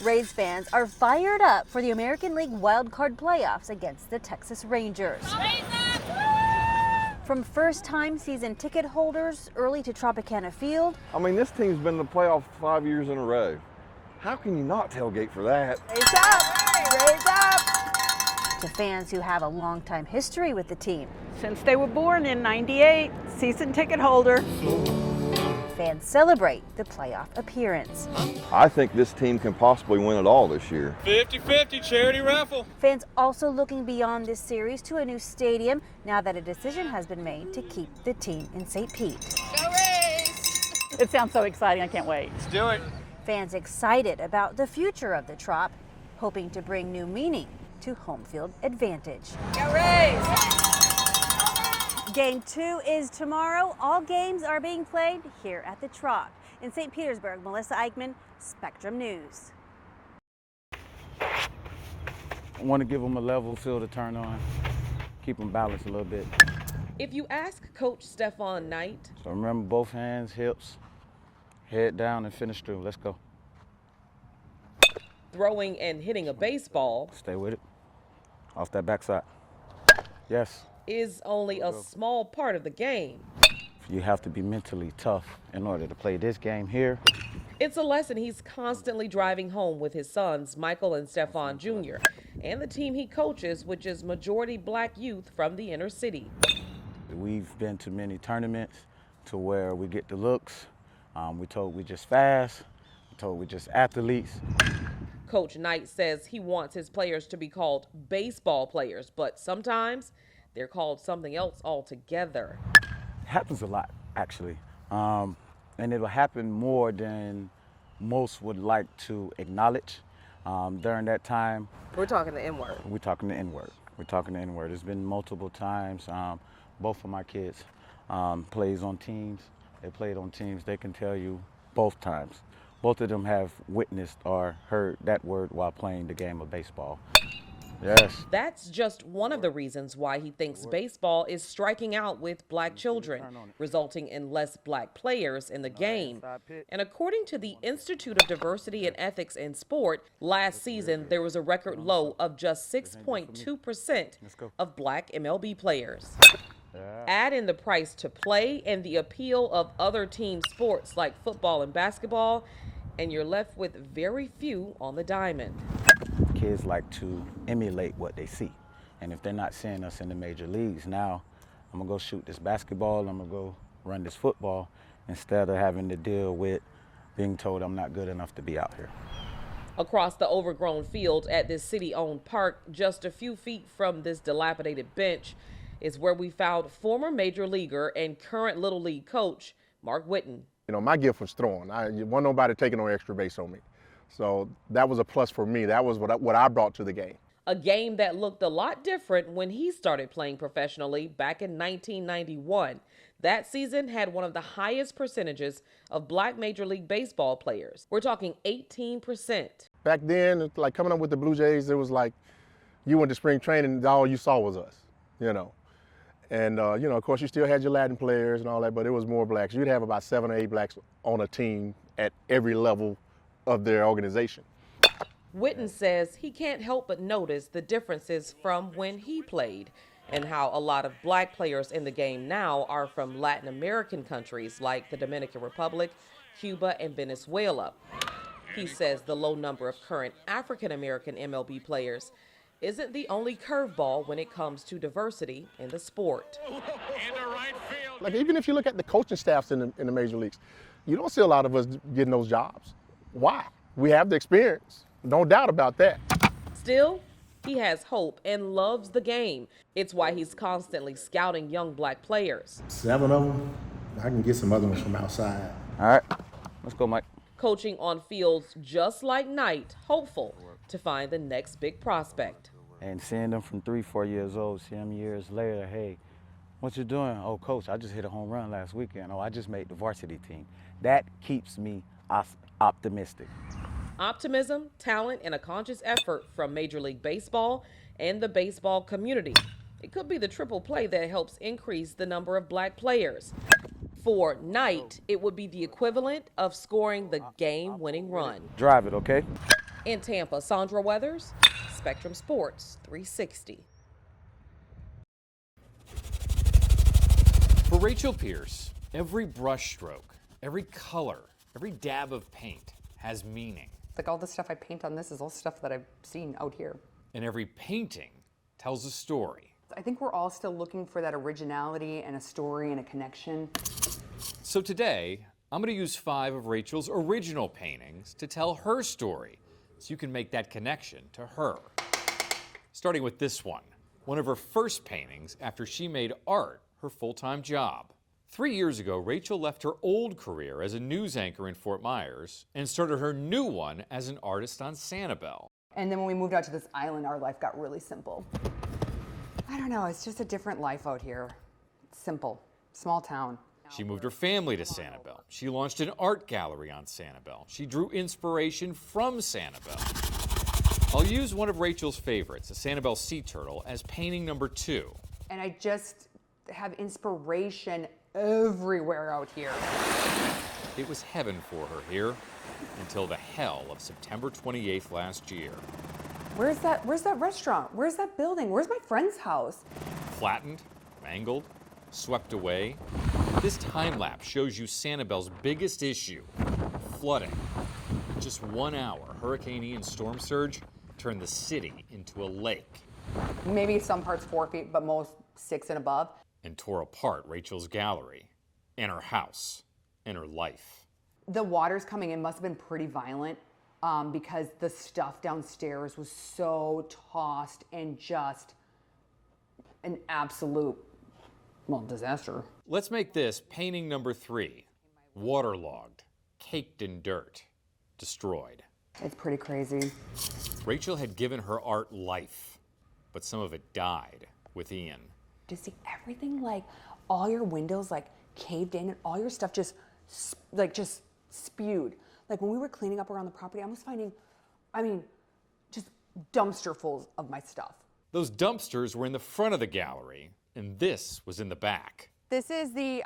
Rays fans are fired up for the American League wildcard playoffs against the Texas Rangers. From first-time season ticket holders early to Tropicana Field. I mean, this team's been in the playoffs 5 years in a row. How can you not tailgate for that? Raise up! Raise up! To fans who have a long-time history with the team. Since they were born in '98, season ticket holder. Fans celebrate the playoff appearance. I think this team can possibly win it all this year. 50-50 charity raffle. Fans also looking beyond this series to a new stadium now that a decision has been made to keep the team in St. Pete. Go Rays! It sounds so exciting, I can't wait. Let's do it. Fans excited about the future of the Trop, hoping to bring new meaning to home field advantage. Go Rays! Game 2 is tomorrow. All games are being played here at the Trop. In St. Petersburg, Melissa Eichmann, Spectrum News. I want to give them a level field to turn on, keep them balanced a little bit. If you ask Coach Stephon Knight. So remember, both hands, hips, head down and finish through. Let's go. Throwing and hitting a baseball. Stay with it. Off that backside. Yes. Is only a small part of the game. You have to be mentally tough in order to play this game here. It's a lesson he's constantly driving home with his sons, Michael and Stephon Jr., and the team he coaches, which is majority black youth from the inner city. We've been to many tournaments to where we get the looks. We're told we're just fast. We're told we're just athletes. Coach Knight says he wants his players to be called baseball players, but sometimes they're called something else altogether. It happens a lot, actually. And it'll happen more than most would like to acknowledge. During that time, We're talking the N-word. we're talking the N-word. We're talking the N-word. It's been multiple times. Both of my kids plays on teams. They played on teams. They can tell you both times. Both of them have witnessed or heard that word while playing the game of baseball. Yes. That's just one of the reasons why he thinks baseball is striking out with black children, resulting in less black players in the game. And according to the Institute of Diversity and Ethics in Sport, last season there was a record low of just 6.2% of black MLB players. Add in the price to play and the appeal of other team sports like football and basketball, and you're left with very few on the diamond. Kids like to emulate what they see. And if they're not seeing us in the major leagues, now I'm gonna go shoot this basketball, I'm gonna go run this football, instead of having to deal with being told I'm not good enough to be out here. Across the overgrown field at this city-owned park, just a few feet from this dilapidated bench, is where we found former major leaguer and current Little League coach, Mark Witten. You know, my gift was throwing. I wasn't nobody taking no extra base on me. So that was a plus for me. That was what I brought to the game. A game that looked a lot different when he started playing professionally back in 1991. That season had one of the highest percentages of black Major League Baseball players. We're talking 18%. Back then, like coming up with the Blue Jays, it was like you went to spring training, all you saw was us, you know. And, you know, of course, you still had your Latin players and all that, but it was more blacks. You'd have about 7 or 8 blacks on a team at every level of their organization. Witten says he can't help but notice the differences from when he played and how a lot of black players in the game now are from Latin American countries like the Dominican Republic, Cuba, and Venezuela. He says the low number of current African American MLB players isn't the only curveball when it comes to diversity in the sport. Like even if you look at the coaching staffs in the major leagues, you don't see a lot of us getting those jobs. Why? We have the experience, no doubt about that. Still, he has hope and loves the game. It's why he's constantly scouting young black players. 7 of them, I can get some other ones from outside. All right, let's go, Mike. Coaching on fields just like Knight, hopeful to find the next big prospect. And seeing them from 3, 4 years old, see them years later, hey, what you doing? Oh, coach, I just hit a home run last weekend. Oh, I just made the varsity team. That keeps me optimistic. Optimism, talent, and a conscious effort from Major League Baseball and the baseball community. It could be the triple play that helps increase the number of black players. For Knight, it would be the equivalent of scoring the game-winning run. Drive it, okay? In Tampa, Sandra Weathers, Spectrum Sports 360. For Rachel Pierce, every brushstroke, every color, every dab of paint has meaning. Like all the stuff I paint on this is all stuff that I've seen out here. And every painting tells a story. I think we're all still looking for that originality and a story and a connection. So today, I'm going to use 5 of Rachel's original paintings to tell her story, so you can make that connection to her. Starting with this one of her first paintings after she made art her full-time job. 3 years ago, Rachel left her old career as a news anchor in Fort Myers and started her new one as an artist on Sanibel. And then when we moved out to this island, our life got really simple. I don't know, it's just a different life out here. It's simple, small town. She moved her family to Sanibel. She launched an art gallery on Sanibel. She drew inspiration from Sanibel. I'll use one of Rachel's favorites, a Sanibel sea turtle, as painting number 2. And I just have inspiration everywhere out here. It was heaven for her here until the hell of September 28th last year. Where's that restaurant? Where's that building? Where's my friend's house? Flattened, mangled, swept away. This time lapse shows you Sanibel's biggest issue, flooding. In just 1 hour, Hurricane Ian's storm surge turned the city into a lake. Maybe some parts 4 feet, but most 6 and above. And tore apart Rachel's gallery, and her house, and her life. The water's coming in must have been pretty violent because the stuff downstairs was so tossed and just an absolute, well, disaster. Let's make this painting number 3. Waterlogged, caked in dirt, destroyed. It's pretty crazy. Rachel had given her art life, but some of it died with Ian. To see everything, like all your windows like caved in and all your stuff just spewed. Like when we were cleaning up around the property, I was finding, just dumpsterfuls of my stuff. Those dumpsters were in the front of the gallery, and this was in the back. This is the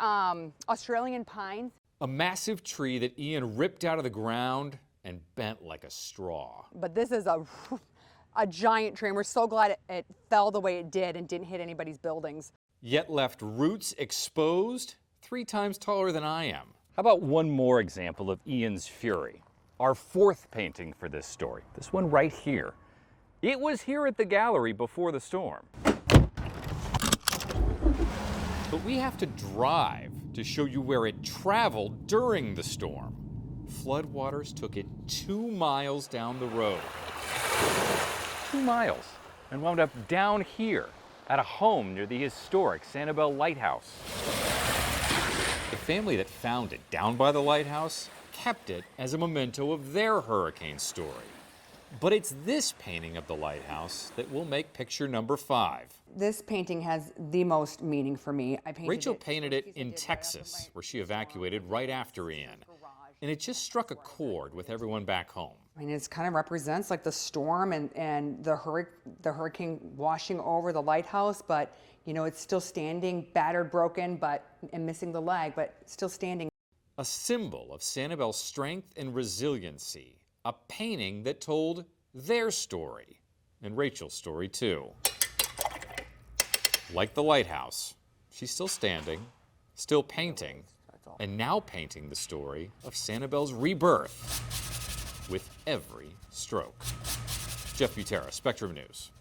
Australian pines. A massive tree that Ian ripped out of the ground and bent like a straw. But this is a giant tree, and we're so glad it fell the way it did and didn't hit anybody's buildings. Yet left roots exposed 3 times taller than I am. How about one more example of Ian's fury? Our 4th painting for this story, this one right here. It was here at the gallery before the storm. But we have to drive to show you where it traveled during the storm. Floodwaters took it 2 miles down the road. 2 miles, and wound up down here at a home near the historic Sanibel Lighthouse. The family that found it down by the lighthouse kept it as a memento of their hurricane story. But it's this painting of the lighthouse that will make picture number 5. This painting has the most meaning for me. Rachel painted it in Texas, where she evacuated right after Ian. And it just struck a chord with everyone back home. It kind of represents like the storm and the hurricane washing over the lighthouse, but it's still standing, battered, broken, and missing the leg, but still standing. A symbol of Sanibel's strength and resiliency. A painting that told their story, and Rachel's story too. Like the lighthouse, she's still standing, still painting, and now painting the story of Sanibel's rebirth with every stroke. Jeff Butera, Spectrum News.